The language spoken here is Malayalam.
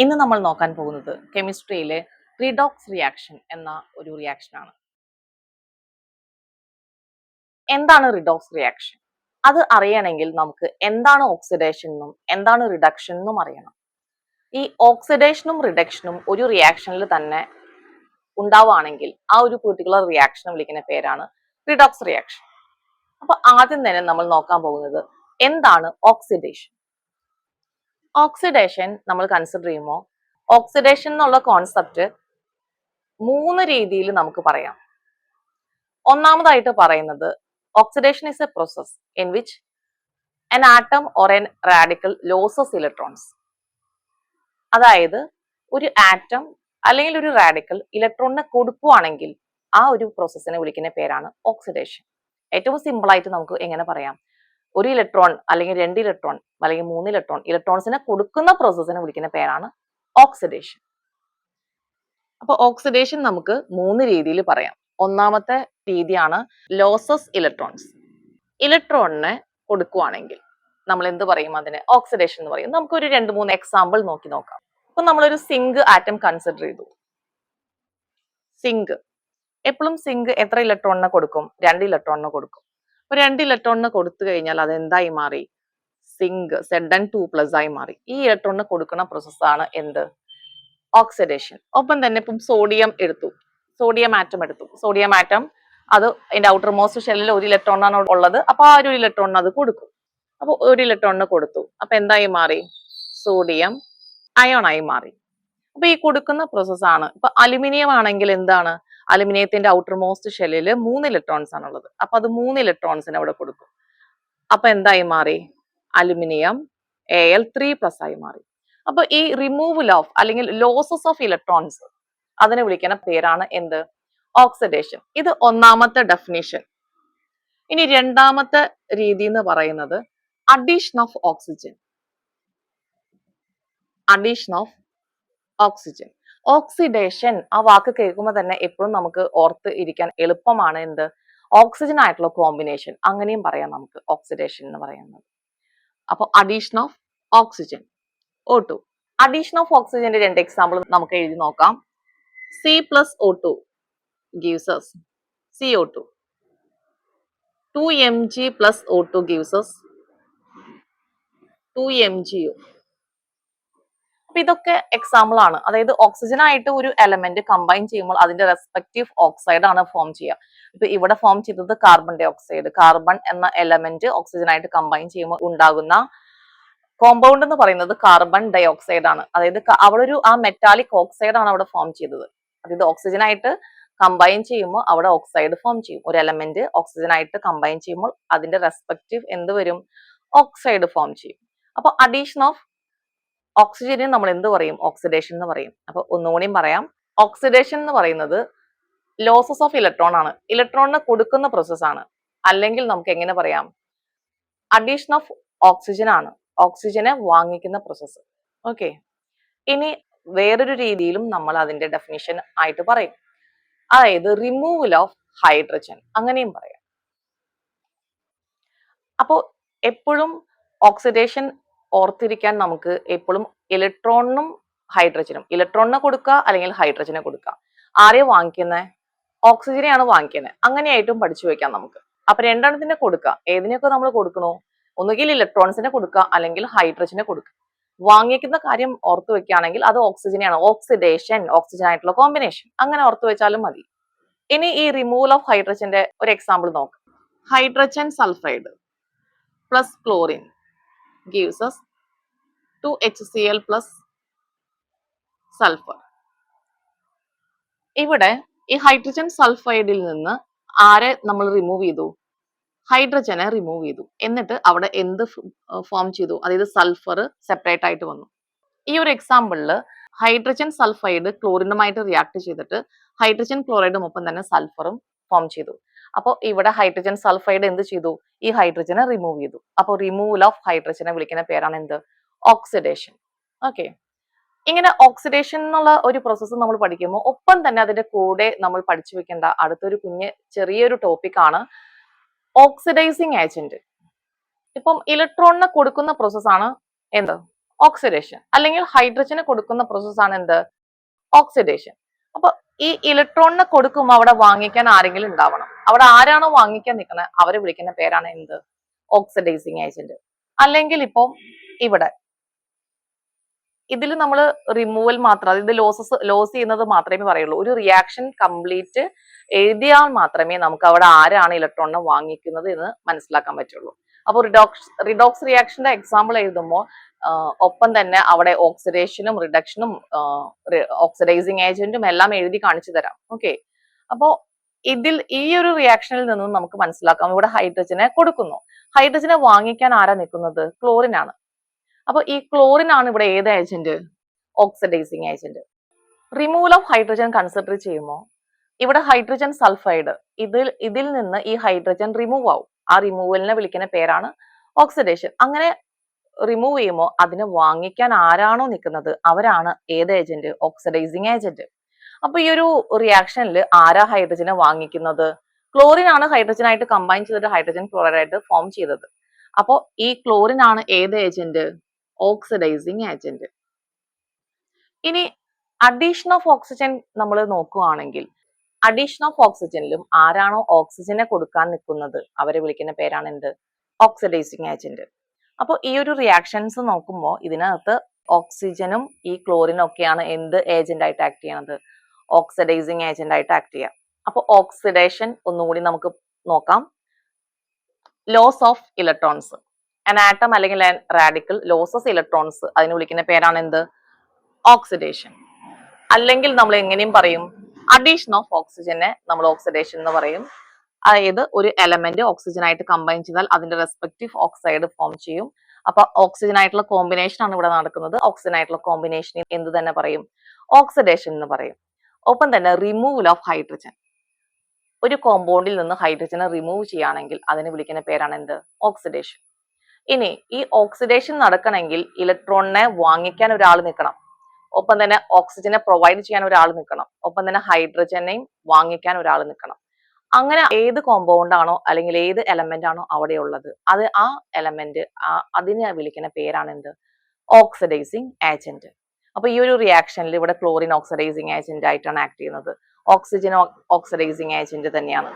ഇന്ന് നമ്മൾ നോക്കാൻ പോകുന്നത് കെമിസ്ട്രിയിലെ റിഡോക്സ് റിയാക്ഷൻ എന്ന ഒരു റിയാക്ഷൻ ആണ്. എന്താണ് റിഡോക്സ് റിയാക്ഷൻ? അത് അറിയണമെങ്കിൽ നമുക്ക് എന്താണ് ഓക്സിഡേഷൻ എന്നും എന്താണ് റിഡക്ഷൻ എന്നും അറിയണം. ഈ ഓക്സിഡേഷനും റിഡക്ഷനും ഒരു റിയാക്ഷനിൽ തന്നെ ഉണ്ടാവുകയാണെങ്കിൽ ആ ഒരു പെർട്ടിക്കുലർ റിയാക്ഷനെ വിളിക്കുന്ന പേരാണ് റിഡോക്സ് റിയാക്ഷൻ. അപ്പൊ ആദ്യം തന്നെ നമ്മൾ നോക്കാൻ പോകുന്നത് എന്താണ് ഓക്സിഡേഷൻ. ഓക്സിഡേഷൻ നമ്മൾ കൺസിഡർ ചെയ്യുമ്പോൾ ഓക്സിഡേഷൻ എന്നുള്ള കോൺസെപ്റ്റ് 3 രീതിയിൽ നമുക്ക് പറയാം. ഒന്നാമതായിട്ട് പറയുന്നത് oxidation is A process in which an atom or an radical loses electrons. അതായത് ഒരു ആറ്റം അല്ലെങ്കിൽ ഒരു റാഡിക്കൽ ഇലക്ട്രോണിനെ കൊടുക്കുകയാണെങ്കിൽ ആ ഒരു പ്രോസസ്സിനെ വിളിക്കുന്ന പേരാണ് ഓക്സിഡേഷൻ. ഏറ്റവും സിമ്പിൾ ആയിട്ട് നമുക്ക് എങ്ങനെ പറയാം, ഒരു ഇലക്ട്രോൺ അല്ലെങ്കിൽ 2 ഇലക്ട്രോൺ അല്ലെങ്കിൽ 3 ഇലക്ട്രോൺ ഇലക്ട്രോൺസിനെ കൊടുക്കുന്ന പ്രോസസ്സിനെ വിളിക്കുന്ന പേരാണ് ഓക്സിഡേഷൻ. അപ്പൊ ഓക്സിഡേഷൻ നമുക്ക് 3 രീതിയിൽ പറയാം. ഒന്നാമത്തെ രീതിയാണ് ലോസസ് ഇലക്ട്രോൺസ്. ഇലക്ട്രോണിനെ കൊടുക്കുകയാണെങ്കിൽ നമ്മൾ എന്ത് പറയും, അതിനെ ഓക്സിഡേഷൻ എന്ന് പറയും. നമുക്കൊരു 2-3 എക്സാമ്പിൾ നോക്കാം. അപ്പൊ നമ്മളൊരു സിങ്ക് ആറ്റം കൺസിഡർ ചെയ്തു. സിങ്ക് എപ്പോഴും സിങ്ക് എത്ര ഇലക്ട്രോണിനെ കൊടുക്കും? 2 ഇലക്ട്രോണിനെ കൊടുക്കും. അപ്പൊ 2 ഇലക്ട്രോണിനെ കൊടുത്തു കഴിഞ്ഞാൽ അത് എന്തായി മാറി? സിങ്ക് Zn2+ ആയി മാറി. ഈ ഇലക്ട്രോണിനെ കൊടുക്കുന്ന പ്രോസസ്സാണ് എന്ത്? ഓക്സിഡേഷൻ. ഒപ്പം തന്നെ ഇപ്പം സോഡിയം ആറ്റം എടുത്തു. സോഡിയം ആറ്റം അത് അതിന്റെ ഔട്ടർ മോസ്റ്റ് ഷെല്ലിൽ 1 ഇലക്ട്രോണാണ് ഉള്ളത്. അപ്പൊ ആ 1 ഇലക്ട്രോണിന് അത് കൊടുക്കും. അപ്പൊ 1 ഇലക്ട്രോണിന് കൊടുത്തു. അപ്പൊ എന്തായി മാറി? സോഡിയം അയോൺ ആയി മാറി. അപ്പൊ ഈ കൊടുക്കുന്ന പ്രോസസ്സാണ്. ഇപ്പൊ അലുമിനിയം ആണെങ്കിൽ എന്താണ്? അലുമിനിയത്തിന്റെ ഔട്ടർ മോസ്റ്റ് ഷെല്ലിൽ 3 ഇലക്ട്രോൺസ് ആണുള്ളത്. അപ്പൊ അത് 3 ഇലക്ട്രോൺസിന് അവിടെ കൊടുക്കും. അപ്പൊ എന്തായി മാറി? അലുമിനിയം Al3+ ആയി മാറി. അപ്പൊ ഈ റിമൂവൽ ഓഫ് അല്ലെങ്കിൽ ലോസസ് ഓഫ് ഇലക്ട്രോൺസ് അതിനെ വിളിക്കുന്ന പേരാണ് എന്ത്? ഓക്സിഡേഷൻ. ഇത് ഒന്നാമത്തെ ഡെഫിനിഷൻ. ഇനി രണ്ടാമത്തെ രീതി എന്ന് പറയുന്നത് അഡീഷൻ ഓഫ് ഓക്സിജൻ. ഓക്സിഡേഷൻ ആ വാക്ക് കേൾക്കുമ്പോൾ തന്നെ എപ്പോഴും നമുക്ക് ഓർത്ത് ഇരിക്കാൻ എളുപ്പമാണ് എന്ത്? ഓക്സിജൻ ആയിട്ടുള്ള കോമ്പിനേഷൻ. അങ്ങനെയും പറയാം നമുക്ക് ഓക്സിഡേഷൻ എന്ന് പറയുന്നത്. അപ്പൊ addition of oxygen O2. Addition of ഓക്സിജന്റെ 2 എക്സാമ്പിൾ നമുക്ക് എഴുതി നോക്കാം. C+O2 gives us CO2. 2Mg+O2 gives us 2MgO. അപ്പൊ ഇതൊക്കെ എക്സാമ്പിൾ ആണ്. അതായത് ഓക്സിജൻ ആയിട്ട് ഒരു എലമെന്റ് കമ്പൈൻ ചെയ്യുമ്പോൾ അതിന്റെ റെസ്പെക്റ്റീവ് ഓക്സൈഡ് ആണ് ഫോം ചെയ്യുക. ഇപ്പൊ ഇവിടെ ഫോം ചെയ്തത് കാർബൺ ഡൈ ഓക്സൈഡ്. കാർബൺ എന്ന എലമെന്റ് ഓക്സിജൻ ആയിട്ട് കമ്പൈൻ ചെയ്യുമ്പോൾ ഉണ്ടാകുന്ന കോമ്പൗണ്ട് എന്ന് പറയുന്നത് കാർബൺ ഡൈ ഓക്സൈഡ് ആണ്. അതായത് അവിടെ ഒരു ആ മെറ്റാലിക് ഓക്സൈഡ് ആണ് അവിടെ ഫോം ചെയ്തത്. അതായത് ഓക്സിജൻ ആയിട്ട് കമ്പൈൻ ചെയ്യുമ്പോൾ അവിടെ ഓക്സൈഡ് ഫോം ചെയ്യും. ഒരു എലമെന്റ് ഓക്സിജൻ ആയിട്ട് കമ്പൈൻ ചെയ്യുമ്പോൾ അതിന്റെ റെസ്പെക്റ്റീവ് എന്ത് വരും? ഓക്സൈഡ് ഫോം ചെയ്യും. അപ്പൊ അഡീഷൻ ഓഫ് ഓക്സിജനെ നമ്മൾ എന്ത് പറയും? ഓക്സിഡേഷൻ എന്ന് പറയും. അപ്പൊ ഒന്നുകൂടിയും പറയാം, ഓക്സിഡേഷൻ എന്ന് പറയുന്നത് ലോസസ് ഓഫ് ഇലക്ട്രോൺ ആണ്. ഇലക്ട്രോണിന് കൊടുക്കുന്ന പ്രോസസ് ആണ്. അല്ലെങ്കിൽ നമുക്ക് എങ്ങനെ പറയാം? അഡീഷൻ ഓഫ് ഓക്സിജൻ ആണ്. ഓക്സിജനെ വാങ്ങിക്കുന്ന പ്രോസസ്സ്. ഓക്കെ. ഇനി വേറൊരു രീതിയിലും നമ്മൾ അതിന്റെ ഡെഫിനിഷൻ ആയിട്ട് പറയും. അതായത് റിമൂവൽ ഓഫ് ഹൈഡ്രജൻ. അങ്ങനെയും പറയാം. അപ്പോ എപ്പോഴും ഓക്സിഡേഷൻ ഓർത്തിരിക്കാൻ നമുക്ക് എപ്പോഴും ഇലക്ട്രോണിനും ഹൈഡ്രജനും, ഇലക്ട്രോണിനെ കൊടുക്കുക അല്ലെങ്കിൽ ഹൈഡ്രജനെ കൊടുക്കുക. ആരെയും വാങ്ങിക്കുന്നത്? ഓക്സിജനെയാണ് വാങ്ങിക്കുന്നത്. അങ്ങനെയായിട്ടും പഠിച്ചു വെക്കാം നമുക്ക്. അപ്പൊ രണ്ടെണ്ണത്തിന്റെ കൊടുക്കുക. ഏതിനൊക്കെ നമ്മൾ കൊടുക്കണോ? ഒന്നുകിൽ ഇലക്ട്രോൺസിനെ കൊടുക്കുക അല്ലെങ്കിൽ ഹൈഡ്രജനെ കൊടുക്കുക. വാങ്ങിക്കുന്ന കാര്യം ഓർത്തു വെക്കുകയാണെങ്കിൽ അത് ഓക്സിജനെയാണ്. ഓക്സിഡേഷൻ, ഓക്സിജൻ ആയിട്ടുള്ള കോമ്പിനേഷൻ. അങ്ങനെ ഓർത്തു വെച്ചാലും മതി. ഇനി ഈ റിമൂവൽ ഓഫ് ഹൈഡ്രജന്റെ ഒരു എക്സാമ്പിൾ നോക്കാം. Hydrogen sulphide plus chlorine gives us 2HCl plus sulphur. ഇവിടെ ഈ ഹൈഡ്രജൻ സൾഫൈഡിൽ നിന്ന് ആരെ നമ്മൾ റിമൂവ് ചെയ്തു? ഹൈഡ്രജനെ റിമൂവ് ചെയ്തു. എന്നിട്ട് അവിടെ എന്ത് ഫോം ചെയ്തു? അതായത് സൾഫർ സെപ്പറേറ്റ് ആയിട്ട് വന്നു. ഈ ഒരു എക്സാമ്പിളിൽ ഹൈഡ്രജൻ സൾഫൈഡ് ക്ലോറിനുമായിട്ട് റിയാക്ട് ചെയ്തിട്ട് ഹൈഡ്രജൻ ക്ലോറൈഡും ഒപ്പം തന്നെ സൾഫറും ഫോം ചെയ്തു. അപ്പോൾ ഇവിടെ ഹൈഡ്രജൻ സൾഫൈഡ് എന്ത് ചെയ്തു? ഈ ഹൈഡ്രജനെ റിമൂവ് ചെയ്തു. അപ്പോൾ റിമൂവൽ ഓഫ് ഹൈഡ്രജനെ വിളിക്കുന്ന പേരാണ് എന്ത്? ഓക്സിഡേഷൻ. ഓക്കെ. ഇങ്ങനെ ഓക്സിഡേഷൻ എന്നുള്ള ഒരു പ്രോസസ്സ് നമ്മൾ പഠിക്കുമ്പോൾ ഒപ്പം തന്നെ അതിന്റെ കൂടെ നമ്മൾ പഠിച്ചു വെക്കേണ്ട അടുത്തൊരു ചെറിയൊരു ടോപ്പിക്കാണ് ഓക്സിഡൈസിങ് ഏജന്റ്. ഇപ്പം ഇലക്ട്രോണിനെ കൊടുക്കുന്ന പ്രോസസ്സാണ് എന്ത്? ഓക്സിഡേഷൻ. അല്ലെങ്കിൽ ഹൈഡ്രജന് കൊടുക്കുന്ന പ്രോസസ്സാണ് എന്ത്? ഓക്സിഡേഷൻ. അപ്പൊ ഈ ഇലക്ട്രോണിനെ കൊടുക്കുമ്പോൾ അവിടെ വാങ്ങിക്കാൻ ആരെങ്കിലും ഉണ്ടാവണം. അവിടെ ആരാണോ വാങ്ങിക്കാൻ നിൽക്കുന്നത് അവരെ വിളിക്കുന്ന പേരാണ് എന്ത്? Oxidising agent. അല്ലെങ്കിൽ ഇപ്പൊ ഇവിടെ ഇതിൽ നമ്മൾ റിമൂവൽ മാത്രം, ഇത് ലോസ് ചെയ്യുന്നത് മാത്രമേ പറയുള്ളൂ. ഒരു റിയാക്ഷൻ കംപ്ലീറ്റ് എഴുതിയാൽ മാത്രമേ നമുക്ക് അവിടെ ആരാണ് ഇലക്ട്രോണിനെ വാങ്ങിക്കുന്നത് എന്ന് മനസ്സിലാക്കാൻ പറ്റുള്ളൂ. അപ്പോൾ റിഡോക്സ് റിയാക്ഷന്റെ എക്സാമ്പിൾ എഴുതുമ്പോൾ ഒപ്പം തന്നെ അവിടെ ഓക്സിഡേഷനും റിഡക്ഷനും ഓക്സിഡൈസിങ് ഏജന്റും എല്ലാം എഴുതി കാണിച്ചു തരാം. ഓക്കെ, അപ്പോ ഈ ഒരു റിയാക്ഷനിൽ നിന്നും നമുക്ക് മനസ്സിലാക്കാം ഇവിടെ ഹൈഡ്രജനെ കൊടുക്കുന്നു. ഹൈഡ്രജനെ വാങ്ങിക്കാൻ ആരാ നിൽക്കുന്നത്? ക്ലോറിൻ ആണ്. അപ്പൊ ഈ ക്ലോറിൻ ആണ് ഇവിടെ ഏത് agent? Oxidising agent. Removal of hydrogen consider ചെയ്യുമ്പോൾ ഇവിടെ ഹൈഡ്രജൻ സൾഫൈഡ്, ഇതിൽ നിന്ന് ഈ ഹൈഡ്രജൻ റിമൂവ് ആവും. ആ റിമൂവലിനെ വിളിക്കുന്ന പേരാണ് ഓക്സിഡേഷൻ. അങ്ങനെ റിമൂവ് ചെയ്യുമ്പോൾ അതിനെ വാങ്ങിക്കാൻ ആരാണോ നിൽക്കുന്നത് അവരാണ് ഏത് ഏജന്റ്? Oxidising agent. അപ്പൊ ഈ ഒരു റിയാക്ഷനിൽ ആരാ ഹൈഡ്രജനെ വാങ്ങിക്കുന്നത്? ക്ലോറിൻ ആണ് ഹൈഡ്രജൻ ആയിട്ട് കമ്പൈൻ ചെയ്തിട്ട് ഹൈഡ്രജൻ ക്ലോറൈഡ് ആയിട്ട് ഫോം ചെയ്തത്. അപ്പോ ഈ ക്ലോറിൻ ആണ് ഏത് ഏജന്റ്? Oxidising agent. ഇനി അഡീഷൻ ഓഫ് ഓക്സിജൻ നമ്മൾ നോക്കുകയാണെങ്കിൽ അഡീഷൻ ഓഫ് ഓക്സിജനിലും ആരാണോ ഓക്സിജനെ കൊടുക്കാൻ നിൽക്കുന്നത് അവരെ വിളിക്കുന്ന പേരാണ് എന്ത്? Oxidising agent. അപ്പോൾ ഈ ഒരു റിയാക്ഷൻസ് നോക്കുമ്പോൾ ഇതിനകത്ത് ഓക്സിജനും ഈ ക്ലോറിനും ഒക്കെയാണ് എന്ത് ഏജന്റ് ആയിട്ട് ആക്ട് ചെയ്യണത്? ഓക്സിഡൈസിങ് ഏജന്റ് ആയിട്ട് ആക്ട് ചെയ്യാം. അപ്പോൾ ഓക്സിഡേഷൻ ഒന്നുകൂടി നമുക്ക് നോക്കാം. Loss of electrons, an atom അല്ലെങ്കിൽ an radical loses ഇലക്ട്രോൺസ്, അതിന് വിളിക്കുന്ന പേരാണ് എന്ത്? ഓക്സിഡേഷൻ. അല്ലെങ്കിൽ നമ്മൾ എങ്ങനെയും പറയും, അഡീഷൻ ഓഫ് ഓക്സിജനെ നമ്മൾ ഓക്സിഡേഷൻ എന്ന് പറയും. അതായത് ഒരു എലമെന്റ് ഓക്സിജൻ ആയിട്ട് കമ്പൈൻ ചെയ്താൽ അതിന്റെ റെസ്പെക്റ്റീവ് ഓക്സൈഡ് ഫോം ചെയ്യും. അപ്പൊ ഓക്സിജൻ ആയിട്ടുള്ള കോമ്പിനേഷൻ ആണ് ഇവിടെ നടക്കുന്നത്. ഓക്സിജൻ ആയിട്ടുള്ള കോമ്പിനേഷൻ എന്ത് തന്നെ പറയും? ഓക്സിഡേഷൻ എന്ന് പറയും. ഒപ്പം തന്നെ റിമൂവൽ ഓഫ് ഹൈഡ്രജൻ, ഒരു കോമ്പൗണ്ടിൽ നിന്ന് ഹൈഡ്രജനെ റിമൂവ് ചെയ്യുകയാണെങ്കിൽ അതിന് വിളിക്കുന്ന പേരാണ് എന്ത്? ഓക്സിഡേഷൻ. ഇനി ഈ ഓക്സിഡേഷൻ നടക്കണമെങ്കിൽ ഇലക്ട്രോണിനെ വാങ്ങിക്കാൻ ഒരാൾ നിൽക്കണം, ഒപ്പം തന്നെ ഓക്സിജനെ പ്രൊവൈഡ് ചെയ്യാൻ ഒരാൾ നിൽക്കണം, ഒപ്പം തന്നെ ഹൈഡ്രജനെയും വാങ്ങിക്കാൻ ഒരാൾ നിൽക്കണം. അങ്ങനെ ഏത് കോമ്പൗണ്ട് ആണോ അല്ലെങ്കിൽ ഏത് എലമെന്റ് ആണോ അവിടെ ഉള്ളത് അത് ആ എലമെന്റ് അതിനെ വിളിക്കുന്ന പേരാണ് എന്ത്? Oxidising agent. അപ്പൊ ഈ ഒരു റിയാക്ഷനിൽ ഇവിടെ ക്ലോറിൻ ഓക്സിഡൈസിങ് ഏജന്റ് ആയിട്ടാണ് ആക്ട് ചെയ്യുന്നത്. ഓക്സിജൻ ഓക്സിഡൈസിങ് ഏജന്റ് തന്നെയാണ്.